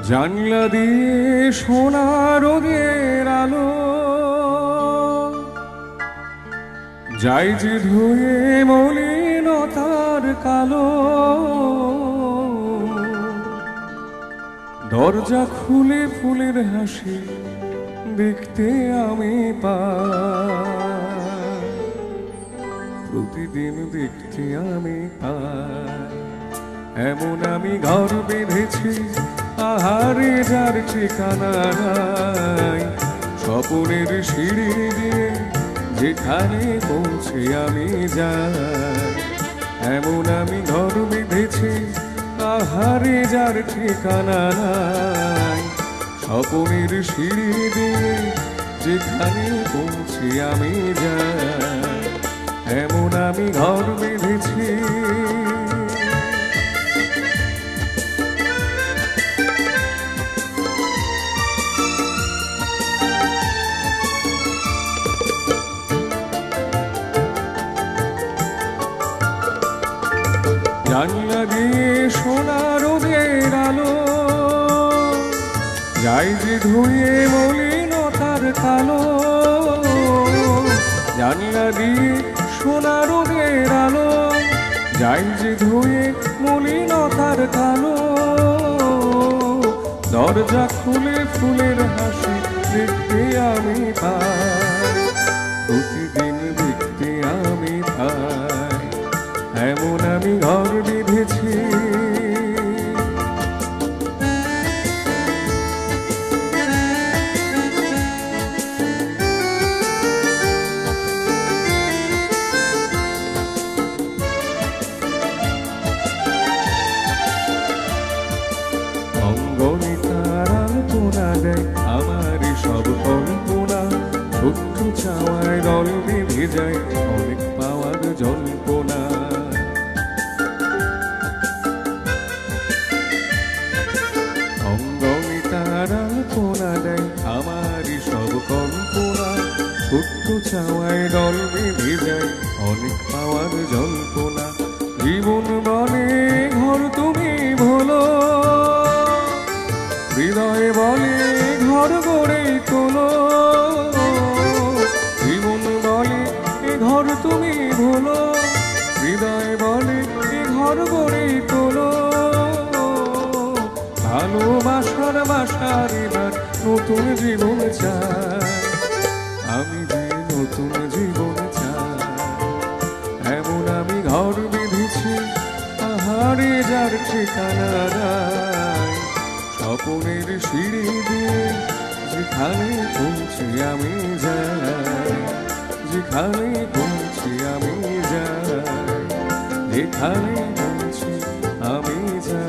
জানলা দিয়ে সোনা রোদের আলো যাই যে ধুয়ে মলিনতার কালো। দরজা খুলে ফুলের হাসি দেখতে আমি পাই, প্রতিদিন দেখতে আমি পাই। এমন আমি ঘর বেঁধেছি আহারে যার ঠিকানা নাই, স্বপনের সিঁড়ি দিয়ে যেখানে পৌঁছে আমি যাই। এমন আমি ঘর বেঁধেছি আহারে যার ঠিকানা নাই, স্বপনের সিঁড়ি দিয়ে যেখানে পৌঁছে আমি যাই। এমন আমি ঘর বেঁধেছি। জানলা দিয়ে সোনা রোদের আলো যাই যে ধুয়ে মলিনতার কালো। জানলা দিয়ে সোনা রোদের আলো যাই যে ধুয়ে মলিনতার কালো। দরজা খুলে ফুলের হাসি দেখতে আমি পাই, প্রতিদিন দেখতে আমি পাই। এমন আমি ঘর বেঁধেছি। অঙ্গনে তার আলপনা দেয় আমারই সব কল্পনা, ছোট্ট চাওয়ায় দল বেঁধে যায় অনেক পাওয়ার জল্পনা। অঙ্গনে তার আলপনা দেয় আমারই সব কল্পনা, ছোট্ট চাওয়ায় দল বেঁধে যায় অনেক পাওয়ার জল্পনা। জীবন বলে ঘর তুমি ভোলো, হৃদয়ে বলে ঘর গড়ে তোলো। জীবন বলে এ ঘর তুমি ভোলো, হৃদয়ে বলে এ ঘর গড়ে তোলো। ভালোবাসার বাসার এবার নতুন জীবন চাই, আমি যে নতুন জীবন চাই। এমন আমি ঘর বেঁধেছি আহারে যার ঠিকানা নাই, স্বপনের সিঁড়ি দিয়ে যেখানে পৌঁছে আমি যাই। যেখানে পৌঁছে আমি যাই, যেখানে